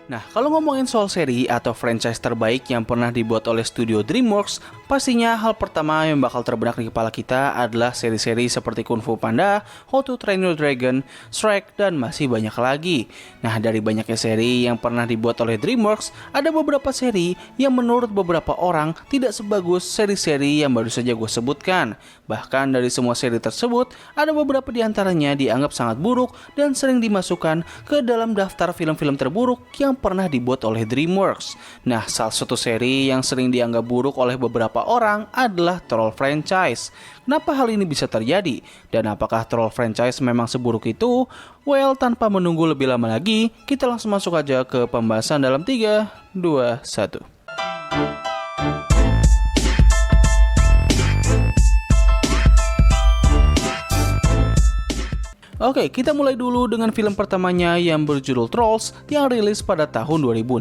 Nah, kalau ngomongin soal seri atau franchise terbaik yang pernah dibuat oleh studio DreamWorks, pastinya hal pertama yang bakal terbenak di kepala kita adalah seri-seri seperti Kung Fu Panda, How to Train Your Dragon, Shrek, dan masih banyak lagi. Nah, dari banyaknya seri yang pernah dibuat oleh DreamWorks, ada beberapa seri yang menurut beberapa orang tidak sebagus seri-seri yang baru saja gue sebutkan. Bahkan dari semua seri tersebut, ada beberapa di antaranya dianggap sangat buruk dan sering dimasukkan ke dalam daftar film-film terburuk yang pernah dibuat oleh DreamWorks. Nah, salah satu seri yang sering dianggap buruk oleh beberapa orang adalah Troll franchise. Kenapa hal ini bisa terjadi? Dan apakah Troll franchise memang seburuk itu? Well, tanpa menunggu lebih lama lagi, kita langsung masuk aja ke pembahasan dalam 3, 2, 1. Oke, kita mulai dulu dengan film pertamanya yang berjudul Trolls yang rilis pada tahun 2016.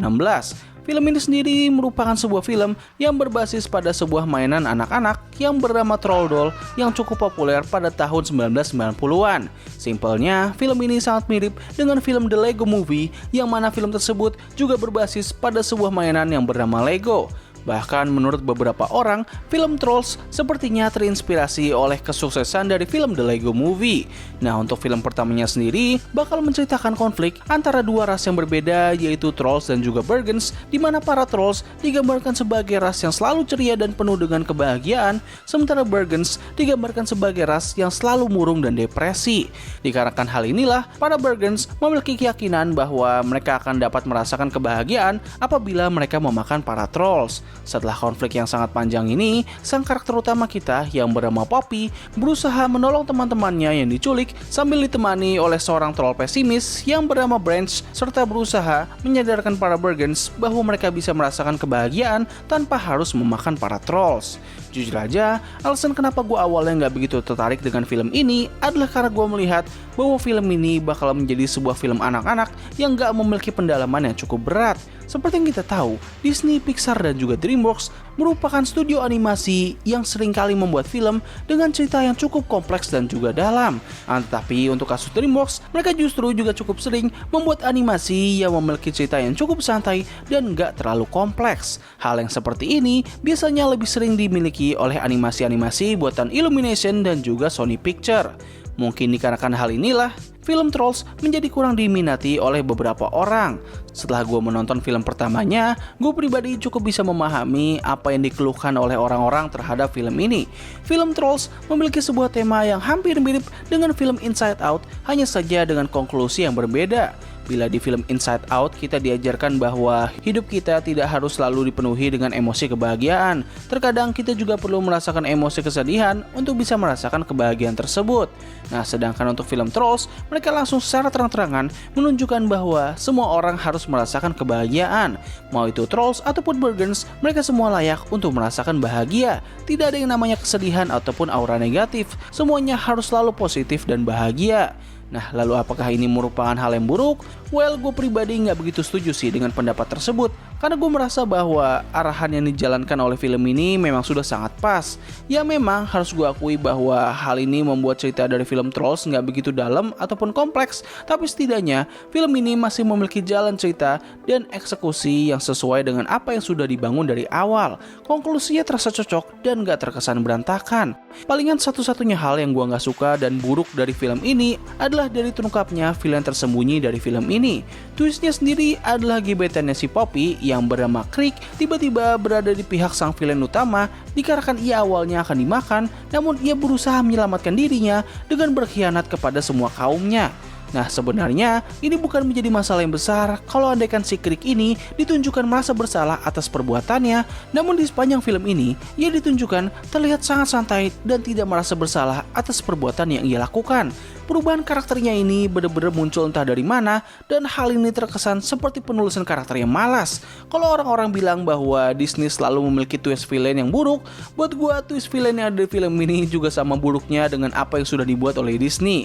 Film ini sendiri merupakan sebuah film yang berbasis pada sebuah mainan anak-anak yang bernama Troll Doll yang cukup populer pada tahun 1990-an. Simpelnya, film ini sangat mirip dengan film The Lego Movie yang mana film tersebut juga berbasis pada sebuah mainan yang bernama Lego. Bahkan menurut beberapa orang, film Trolls sepertinya terinspirasi oleh kesuksesan dari film The Lego Movie. Nah, untuk film pertamanya sendiri bakal menceritakan konflik antara dua ras yang berbeda, yaitu Trolls dan juga Bergens, di mana para Trolls digambarkan sebagai ras yang selalu ceria dan penuh dengan kebahagiaan, sementara Bergens digambarkan sebagai ras yang selalu murung dan depresi. Dikarenakan hal inilah, para Bergens memiliki keyakinan bahwa mereka akan dapat merasakan kebahagiaan apabila mereka memakan para Trolls. Setelah konflik yang sangat panjang ini, sang karakter utama kita yang bernama Poppy berusaha menolong teman-temannya yang diculik sambil ditemani oleh seorang troll pesimis yang bernama Branch, serta berusaha menyadarkan para Bergens bahwa mereka bisa merasakan kebahagiaan tanpa harus memakan para Trolls. Jujur aja, alasan kenapa gue awalnya nggak begitu tertarik dengan film ini adalah karena gue melihat bahwa film ini bakal menjadi sebuah film anak-anak yang nggak memiliki pendalaman yang cukup berat. Seperti yang kita tahu, Disney, Pixar, dan juga DreamWorks merupakan studio animasi yang seringkali membuat film dengan cerita yang cukup kompleks dan juga dalam. Tetapi untuk kasus DreamWorks, mereka justru juga cukup sering membuat animasi yang memiliki cerita yang cukup santai dan nggak terlalu kompleks. Hal yang seperti ini biasanya lebih sering dimiliki oleh animasi-animasi buatan Illumination dan juga Sony Pictures. Mungkin dikarenakan hal inilah, film Trolls menjadi kurang diminati oleh beberapa orang. Setelah gue menonton film pertamanya, gue pribadi cukup bisa memahami apa yang dikeluhkan oleh orang-orang terhadap film ini. Film Trolls memiliki sebuah tema yang hampir mirip dengan film Inside Out, hanya saja dengan konklusi yang berbeda. Bila di film Inside Out kita diajarkan bahwa hidup kita tidak harus selalu dipenuhi dengan emosi kebahagiaan. Terkadang kita juga perlu merasakan emosi kesedihan untuk bisa merasakan kebahagiaan tersebut. Nah, sedangkan untuk film Trolls, mereka langsung secara terang-terangan menunjukkan bahwa semua orang harus merasakan kebahagiaan. Mau itu Trolls ataupun Bergens, mereka semua layak untuk merasakan bahagia. Tidak ada yang namanya kesedihan ataupun aura negatif. Semuanya harus selalu positif dan bahagia. Nah, lalu apakah ini merupakan hal yang buruk? Well, gue pribadi nggak begitu setuju sih dengan pendapat tersebut. Karena gue merasa bahwa arahan yang dijalankan oleh film ini memang sudah sangat pas. Ya memang harus gue akui bahwa hal ini membuat cerita dari film Trolls nggak begitu dalam ataupun kompleks. Tapi setidaknya film ini masih memiliki jalan cerita dan eksekusi yang sesuai dengan apa yang sudah dibangun dari awal. Konklusinya terasa cocok dan nggak terkesan berantakan. Palingan satu-satunya hal yang gue nggak suka dan buruk dari film ini adalah dari terungkapnya villain tersembunyi dari film ini. Twistnya sendiri adalah gebetannya si Poppy yang bernama Creek tiba-tiba berada di pihak sang villain utama dikarenakan ia awalnya akan dimakan, namun ia berusaha menyelamatkan dirinya dengan berkhianat kepada semua kaumnya. Nah, sebenarnya ini bukan menjadi masalah yang besar kalau andaikan si Creek ini ditunjukkan merasa bersalah atas perbuatannya, namun di sepanjang film ini ia ditunjukkan terlihat sangat santai dan tidak merasa bersalah atas perbuatan yang ia lakukan. Perubahan karakternya ini benar-benar muncul entah dari mana, dan hal ini terkesan seperti penulisan karakter yang malas. Kalau orang-orang bilang bahwa Disney selalu memiliki twist villain yang buruk, buat gua twist villain yang ada di film ini juga sama buruknya dengan apa yang sudah dibuat oleh Disney.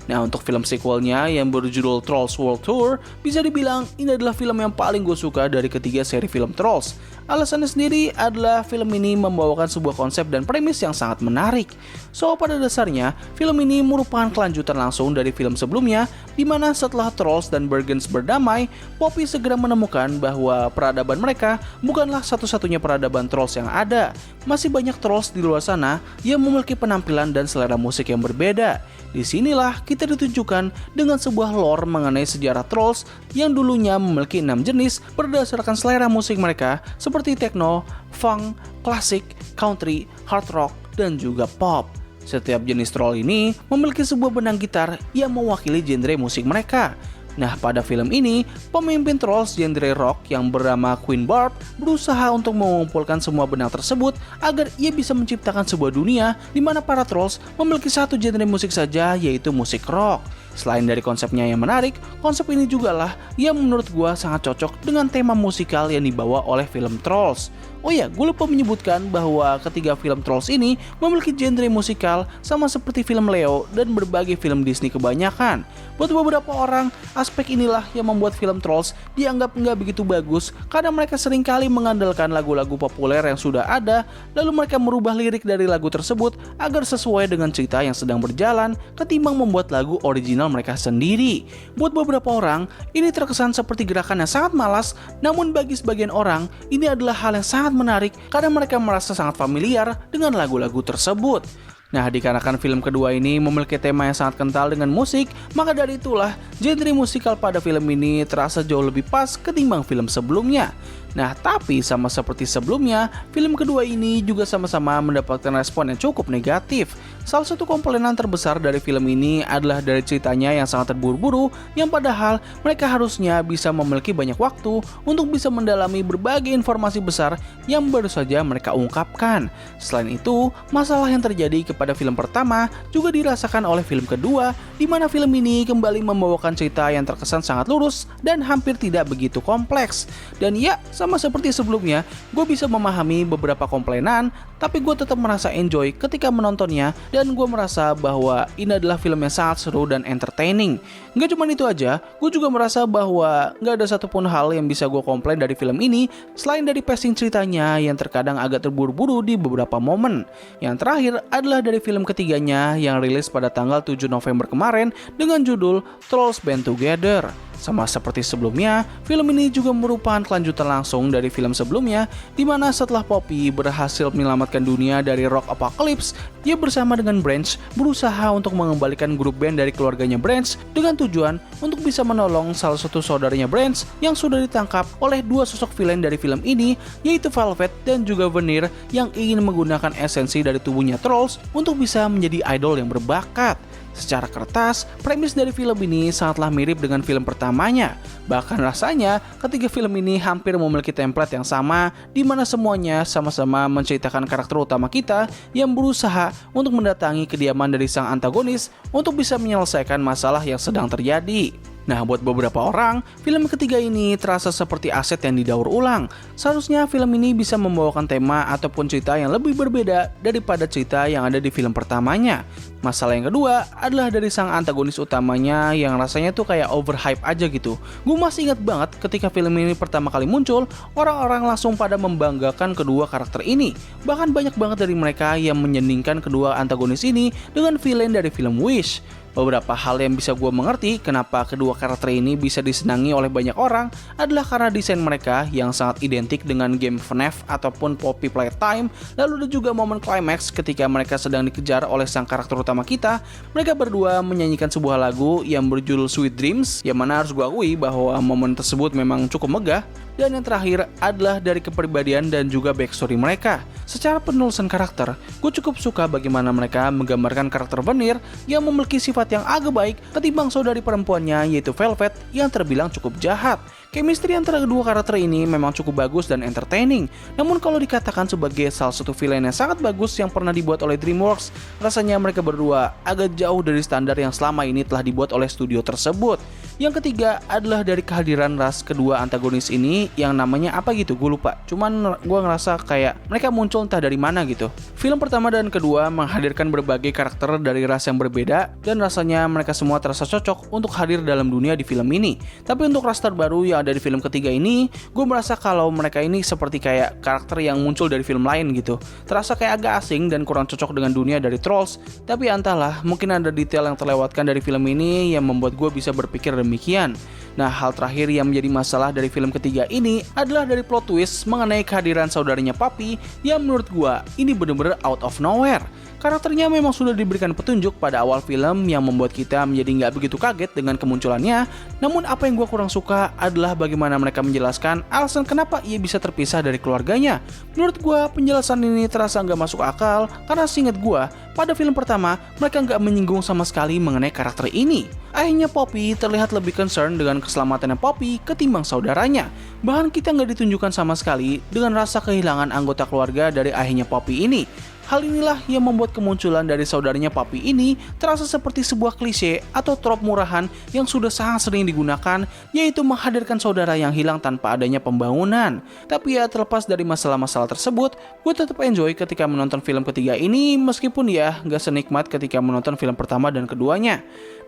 Nah, untuk film sequelnya yang berjudul Trolls World Tour, bisa dibilang ini adalah film yang paling gue suka dari ketiga seri film Trolls. Alasannya sendiri adalah film ini membawakan sebuah konsep dan premis yang sangat menarik. So, pada dasarnya, film ini merupakan kelanjutan langsung dari film sebelumnya, di mana setelah Trolls dan Bergens berdamai, Poppy segera menemukan bahwa peradaban mereka bukanlah satu-satunya peradaban Trolls yang ada. Masih banyak Trolls di luar sana yang memiliki penampilan dan selera musik yang berbeda. Disinilah kita ditunjukkan dengan sebuah lore mengenai sejarah Trolls yang dulunya memiliki 6 jenis berdasarkan selera musik mereka seperti techno, funk, klasik, country, hard rock, dan juga pop. Setiap jenis troll ini memiliki sebuah benang gitar yang mewakili genre musik mereka. Nah, pada film ini, pemimpin Trolls genre rock yang bernama Queen Barb berusaha untuk mengumpulkan semua benang tersebut agar ia bisa menciptakan sebuah dunia di mana para Trolls memiliki satu genre musik saja, yaitu musik rock. Selain dari konsepnya yang menarik, konsep ini juga lah yang menurut gua sangat cocok dengan tema musikal yang dibawa oleh film Trolls. Oh ya, gue lupa menyebutkan bahwa ketiga film Trolls ini memiliki genre musikal sama seperti film Leo dan berbagai film Disney kebanyakan. Buat beberapa orang, aspek inilah yang membuat film Trolls dianggap nggak begitu bagus karena mereka seringkali mengandalkan lagu-lagu populer yang sudah ada, lalu mereka merubah lirik dari lagu tersebut agar sesuai dengan cerita yang sedang berjalan ketimbang membuat lagu original mereka sendiri. Buat beberapa orang, ini terkesan seperti gerakan yang sangat malas, namun bagi sebagian orang, ini adalah hal yang sangat menarik karena mereka merasa sangat familiar dengan lagu-lagu tersebut. Nah, dikarenakan film kedua ini memiliki tema yang sangat kental dengan musik, maka dari itulah genre musikal pada film ini terasa jauh lebih pas ketimbang film sebelumnya. Nah, tapi sama seperti sebelumnya, film kedua ini juga sama-sama mendapatkan respon yang cukup negatif. Salah satu komponen terbesar dari film ini adalah dari ceritanya yang sangat terburu-buru, yang padahal mereka harusnya bisa memiliki banyak waktu untuk bisa mendalami berbagai informasi besar yang baru saja mereka ungkapkan. Selain itu, masalah yang terjadi kepada film pertama juga dirasakan oleh film kedua, di mana film ini kembali membawakan cerita yang terkesan sangat lurus dan hampir tidak begitu kompleks. Dan ya, sama seperti sebelumnya, gue bisa memahami beberapa komplainan, tapi gue tetap merasa enjoy ketika menontonnya dan gue merasa bahwa ini adalah film yang sangat seru dan entertaining. Gak cuma itu aja, gue juga merasa bahwa gak ada satupun hal yang bisa gue komplain dari film ini selain dari pacing ceritanya yang terkadang agak terburu-buru di beberapa momen. Yang terakhir adalah dari film ketiganya yang rilis pada tanggal 7 November kemarin dengan judul Trolls Band Together. Sama seperti sebelumnya, film ini juga merupakan kelanjutan langsung dari film sebelumnya, di mana setelah Poppy berhasil menyelamatkan dunia dari Rock Apocalypse, dia bersama dengan Branch berusaha untuk mengembalikan grup band dari keluarganya Branch dengan tujuan untuk bisa menolong salah satu saudaranya Branch yang sudah ditangkap oleh dua sosok villain dari film ini, yaitu Velvet dan juga Veneer yang ingin menggunakan esensi dari tubuhnya Trolls untuk bisa menjadi idol yang berbakat. Secara kertas, premis dari film ini sangatlah mirip dengan film pertamanya. Bahkan rasanya, ketiga film ini hampir memiliki template yang sama, di mana semuanya sama-sama menceritakan karakter utama kita yang berusaha untuk mendatangi kediaman dari sang antagonis untuk bisa menyelesaikan masalah yang sedang terjadi. Nah, buat beberapa orang, film ketiga ini terasa seperti aset yang didaur ulang. Seharusnya film ini bisa membawakan tema ataupun cerita yang lebih berbeda daripada cerita yang ada di film pertamanya. Masalah yang kedua adalah dari sang antagonis utamanya yang rasanya tuh kayak overhype aja gitu. Gue masih ingat banget ketika film ini pertama kali muncul, orang-orang langsung pada membanggakan kedua karakter ini. Bahkan banyak banget dari mereka yang menyandingkan kedua antagonis ini dengan villain dari film Wish. Beberapa hal yang bisa gue mengerti kenapa kedua karakter ini bisa disenangi oleh banyak orang adalah karena desain mereka yang sangat identik dengan game FNAF ataupun Poppy Playtime. Lalu ada juga momen climax ketika mereka sedang dikejar oleh sang karakter utama kita. Mereka berdua menyanyikan sebuah lagu yang berjudul Sweet Dreams, yang mana harus gue akui bahwa momen tersebut memang cukup megah. Dan yang terakhir adalah dari kepribadian dan juga backstory mereka. Secara penulisan karakter, gue cukup suka bagaimana mereka menggambarkan karakter Veneer yang memiliki sifat yang agak baik ketimbang saudari perempuannya yaitu Velvet yang terbilang cukup jahat. Chemistry antara kedua karakter ini memang cukup bagus dan entertaining. Namun kalau dikatakan sebagai salah satu villain yang sangat bagus yang pernah dibuat oleh DreamWorks, rasanya mereka berdua agak jauh dari standar yang selama ini telah dibuat oleh studio tersebut. Yang ketiga adalah dari kehadiran ras kedua antagonis ini yang namanya apa gitu, gue lupa. Cuman gue ngerasa kayak mereka muncul entah dari mana gitu. Film pertama dan kedua menghadirkan berbagai karakter dari ras yang berbeda dan rasanya mereka semua terasa cocok untuk hadir dalam dunia di film ini. Tapi untuk ras terbaru yang yang ada di film ketiga ini, gue merasa kalau mereka ini seperti kayak karakter yang muncul dari film lain gitu. Terasa kayak agak asing dan kurang cocok dengan dunia dari Trolls, tapi entahlah, mungkin ada detail yang terlewatkan dari film ini yang membuat gue bisa berpikir demikian. Nah, hal terakhir yang menjadi masalah dari film ketiga ini adalah dari plot twist mengenai kehadiran saudaranya Poppy yang menurut gue ini bener-bener out of nowhere. Karakternya memang sudah diberikan petunjuk pada awal film yang membuat kita menjadi nggak begitu kaget dengan kemunculannya. Namun apa yang gue kurang suka adalah bagaimana mereka menjelaskan alasan kenapa ia bisa terpisah dari keluarganya. Menurut gue penjelasan ini terasa nggak masuk akal karena seingat gue pada film pertama mereka nggak menyinggung sama sekali mengenai karakter ini. Ayahnya Poppy terlihat lebih concern dengan keselamatannya Poppy ketimbang saudaranya. Bahkan kita nggak ditunjukkan sama sekali dengan rasa kehilangan anggota keluarga dari ayahnya Poppy ini. Hal inilah yang membuat kemunculan dari saudaranya Poppy ini terasa seperti sebuah klise atau trop murahan yang sudah sangat sering digunakan, yaitu menghadirkan saudara yang hilang tanpa adanya pembangunan. Tapi ya terlepas dari masalah-masalah tersebut, gue tetap enjoy ketika menonton film ketiga ini meskipun ya gak senikmat ketika menonton film pertama dan keduanya.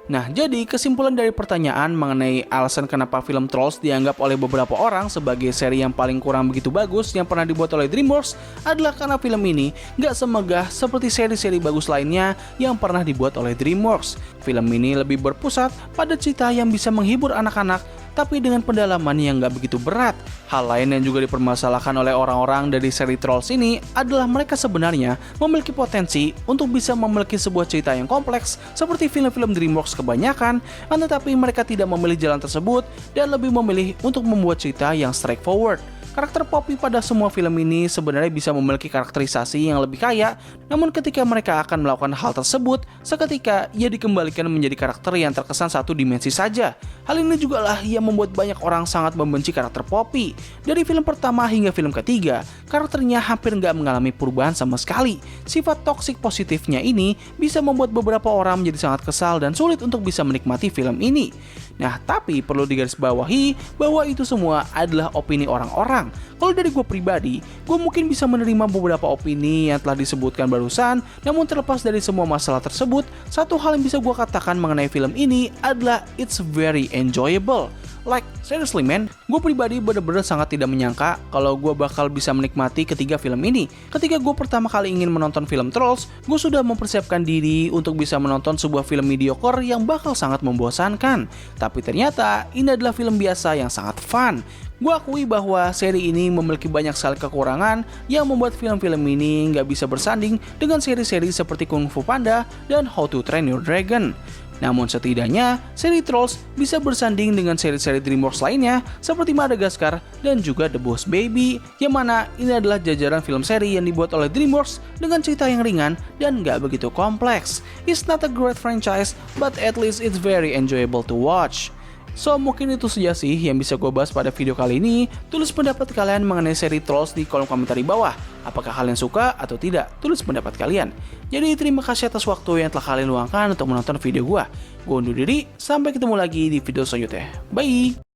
Nah, jadi kesimpulan dari pertanyaan mengenai alasan kenapa film Trolls dianggap oleh beberapa orang sebagai seri yang paling kurang begitu bagus yang pernah dibuat oleh DreamWorks adalah karena film ini gak semegah seperti seri-seri bagus lainnya yang pernah dibuat oleh DreamWorks. Film ini lebih berpusat pada cerita yang bisa menghibur anak-anak tapi dengan pendalaman yang gak begitu berat. Hal lain yang juga dipermasalahkan oleh orang-orang dari seri Trolls ini adalah mereka sebenarnya memiliki potensi untuk bisa memiliki sebuah cerita yang kompleks seperti film-film DreamWorks kebanyakan, tetapi mereka tidak memilih jalan tersebut dan lebih memilih untuk membuat cerita yang straightforward. Karakter Poppy pada semua film ini sebenarnya bisa memiliki karakterisasi yang lebih kaya, namun ketika mereka akan melakukan hal tersebut, seketika ia dikembalikan menjadi karakter yang terkesan satu dimensi saja. Hal ini juga lah yang membuat banyak orang sangat membenci karakter Poppy. Dari film pertama hingga film ketiga, karakternya hampir nggak mengalami perubahan sama sekali. Sifat toksik positifnya ini bisa membuat beberapa orang menjadi sangat kesal dan sulit untuk bisa menikmati film ini. Nah, tapi perlu digarisbawahi bahwa itu semua adalah opini orang-orang. Kalau dari gue pribadi, gue mungkin bisa menerima beberapa opini yang telah disebutkan barusan, namun terlepas dari semua masalah tersebut, satu hal yang bisa gue katakan mengenai film ini adalah it's very enjoyable. Like, seriously man, gue pribadi bener-bener sangat tidak menyangka kalau gue bakal bisa menikmati ketiga film ini. Ketika gue pertama kali ingin menonton film Trolls, gue sudah mempersiapkan diri untuk bisa menonton sebuah film mediocre yang bakal sangat membosankan. Tapi ternyata ini adalah film biasa yang sangat fun. Gue akui bahwa seri ini memiliki banyak sekali kekurangan yang membuat film-film ini nggak bisa bersanding dengan seri-seri seperti Kung Fu Panda dan How to Train Your Dragon. Namun setidaknya, seri Trolls bisa bersanding dengan seri-seri DreamWorks lainnya seperti Madagascar dan juga The Boss Baby, yang mana ini adalah jajaran film seri yang dibuat oleh DreamWorks dengan cerita yang ringan dan gak begitu kompleks. It's not a great franchise, but at least it's very enjoyable to watch. So mungkin itu saja sih yang bisa gue bahas pada video kali ini. Tulis pendapat kalian mengenai seri Trolls di kolom komentar di bawah. Apakah kalian suka atau tidak? Tulis pendapat kalian. Jadi terima kasih atas waktu yang telah kalian luangkan untuk menonton video gue. Gue undur diri, sampai ketemu lagi di video selanjutnya. Bye!